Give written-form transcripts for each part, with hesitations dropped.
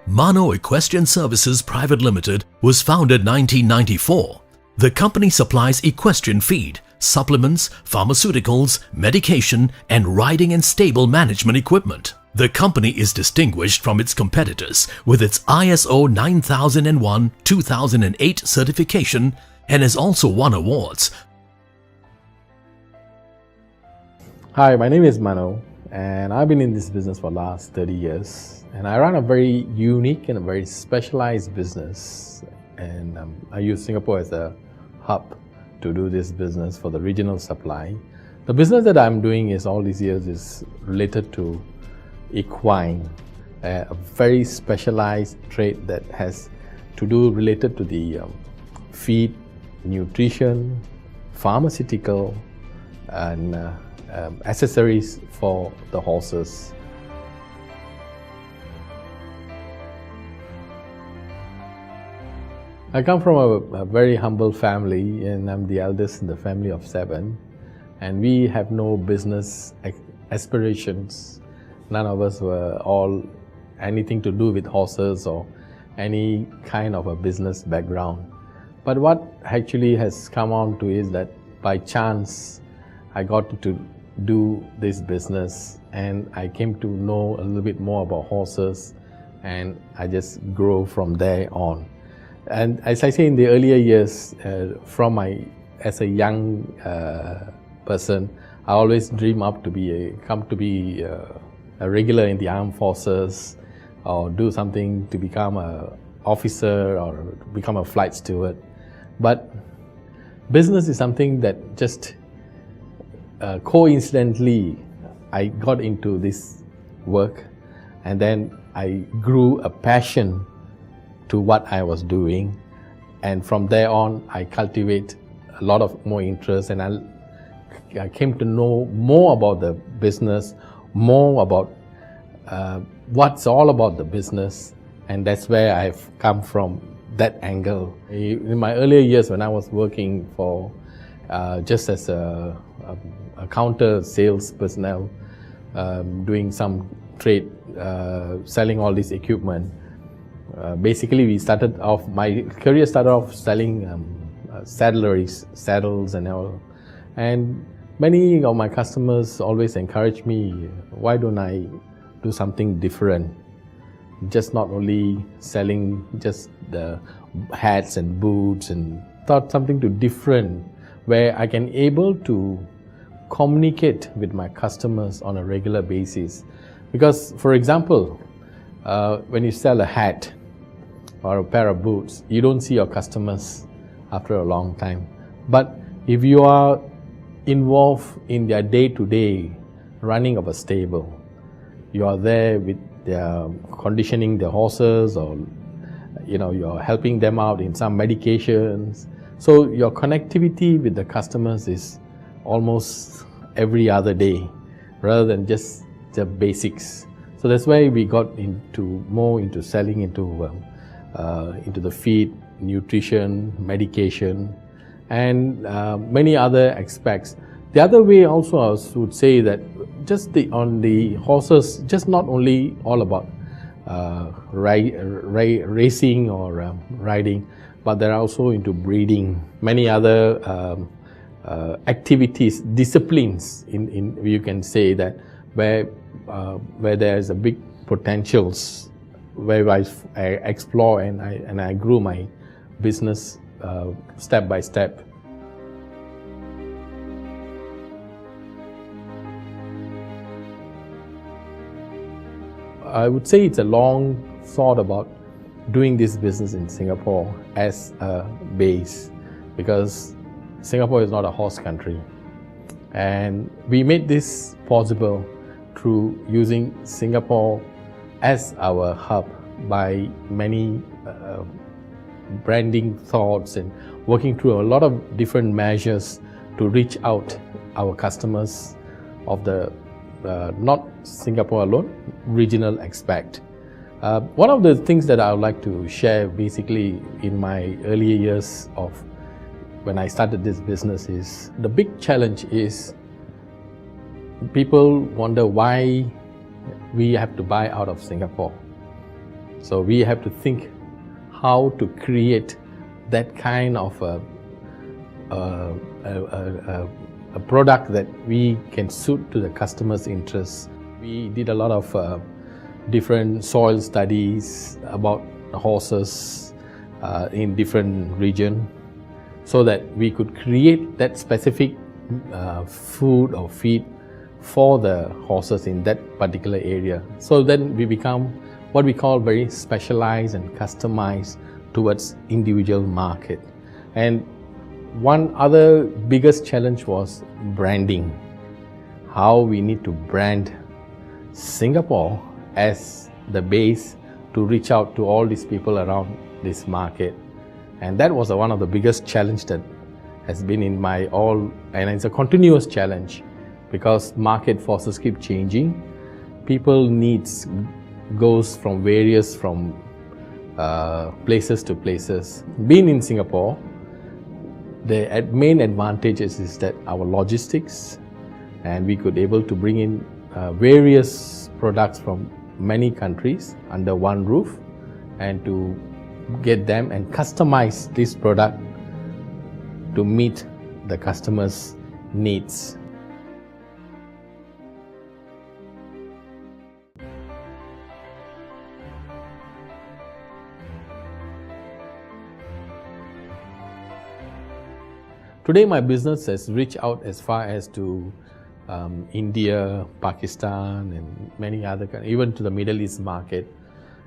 MANO Equestrian Services Private Limited was founded 1994. The company supplies equestrian feed, supplements, pharmaceuticals, medication, and riding and stable management equipment. The company is distinguished from its competitors with its ISO 9001-2008 certification and has also won awards. Hi, my name is Mano, and I've been in this business for the last 30 years. And I run a very unique and a very specialized business. And I use Singapore as a hub to do this business for the regional supply. The business that I'm doing is all these years is related to equine, a very specialized trade that has to do related to the feed, nutrition, pharmaceutical, and accessories for the horses. I come from a very humble family, and I'm the eldest in the family of 7, and we have no business aspirations. None of us were all anything to do with horses or any kind of a business background. But what actually has come on to is that by chance I got to do this business, and I came to know a little bit more about horses, and I just grow from there on. And as I say, in the earlier years, as a young person, I always dream up to be a regular in the armed forces, or do something to become an officer or become a flight steward. But business is something that just coincidentally I got into this work, and then I grew a passion to what I was doing, and from there on I cultivate a lot of more interest, and I came to know more about the business, more about what's all about the business, and that's where I've come from, that angle. In my earlier years, when I was working for just as a counter sales personnel, doing some trade, selling all this equipment. Basically, my career started off selling saddleries, saddles and all. And many of my customers always encourage me, why don't I do something different? Just not only selling just the hats and boots, and thought something to different where I can able to communicate with my customers on a regular basis. Because, for example, when you sell a hat or a pair of boots, you don't see your customers after a long time. But if you are involved in their day-to-day running of a stable, you are there with their conditioning their horses, or you're helping them out in some medications. So your connectivity with the customers is almost every other day, rather than just the basics. So that's why we got more into selling into the feed, nutrition, medication, and many other aspects. The other way also I would say that just on the horses, just not only all about racing or riding, but they're also into breeding, many other activities, disciplines you can say that where there's a big potentials, where I explore and I grew my business step by step. I would say it's a long thought about doing this business in Singapore as a base, because Singapore is not a horse country, and we made this possible through using Singapore as our hub by many branding thoughts and working through a lot of different measures to reach out our customers of the not Singapore alone, regional aspect. One of the things that I would like to share basically in my earlier years of when I started this business is the big challenge is people wonder why we have to buy out of Singapore. So we have to think how to create that kind of a product that we can suit to the customer's interests. We did a lot of different soil studies about horses in different regions, so that we could create that specific food or feed for the horses in that particular area. So then we become what we call very specialized and customized towards individual market. And one other biggest challenge was branding. How we need to brand Singapore as the base to reach out to all these people around this market. And that was one of the biggest challenge that has been in my and it's a continuous challenge, because market forces keep changing. People needs goes from places to places. Being in Singapore, the main advantages is that our logistics, and we could able to bring in various products from many countries under one roof, and to get them and customize this product to meet the customer's needs. Today my business has reached out as far as to India, Pakistan, and many other countries, even to the Middle East market.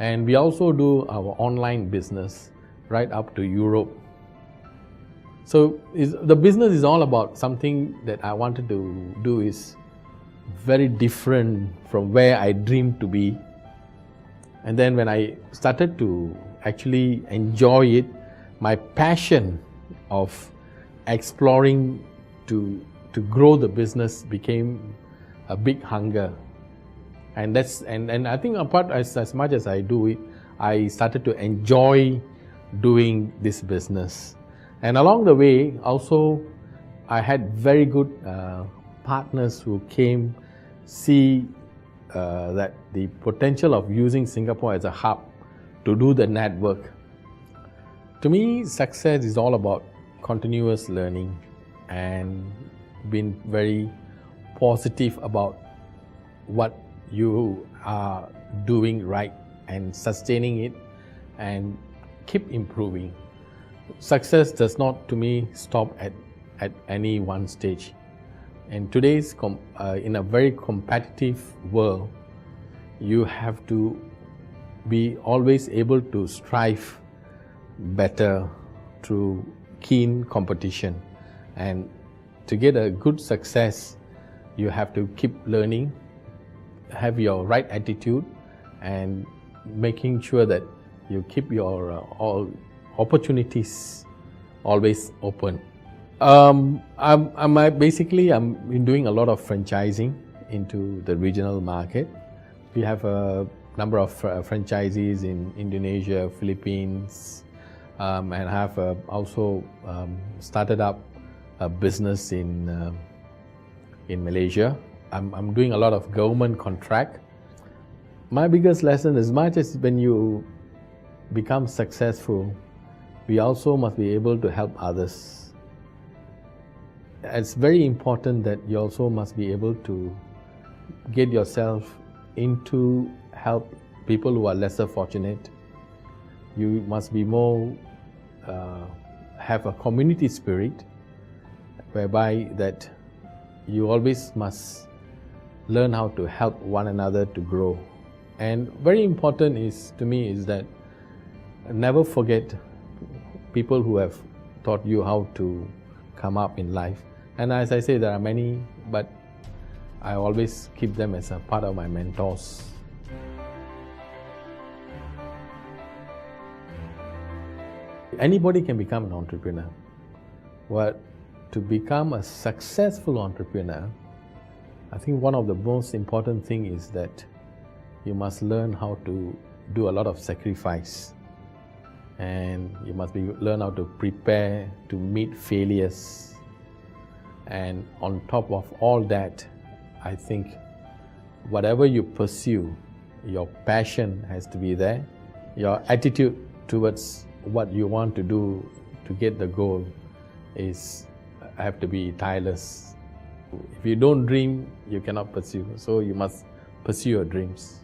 And we also do our online business right up to Europe. So the business is all about something that I wanted to do is very different from where I dreamed to be. And then when I started to actually enjoy it, my passion of exploring to grow the business became a big hunger. And I think apart as much as I do it, I started to enjoy doing this business. And along the way also, I had very good partners who came see that the potential of using Singapore as a hub to do the network. To me, success is all about continuous learning and being very positive about what you are doing right and sustaining it and keep improving. Success does not, to me, stop at any one stage. And today's in a very competitive world, you have to be always able to strive better through keen competition. And to get a good success, you have to keep learning, have your right attitude, and making sure that you keep your all opportunities always open. I'm doing a lot of franchising into the regional market. We have a number of franchisees in Indonesia, Philippines, and have also started up a business in Malaysia. I'm doing a lot of government contract. My biggest lesson, as much as when you become successful, we also must be able to help others. It's very important that you also must be able to get yourself into help people who are lesser fortunate. You must be more, have a community spirit, whereby that you always must learn how to help one another to grow. And very important is, to me, is that never forget people who have taught you how to come up in life. And as I say, there are many, but I always keep them as a part of my mentors. Anybody can become an entrepreneur. But to become a successful entrepreneur, I think one of the most important things is that you must learn how to do a lot of sacrifice. And you must learn how to prepare to meet failures. And on top of all that, I think whatever you pursue, your passion has to be there, Your attitude towards what you want to do to get the goal is have to be tireless. If you don't dream, you cannot pursue. So you must pursue your dreams.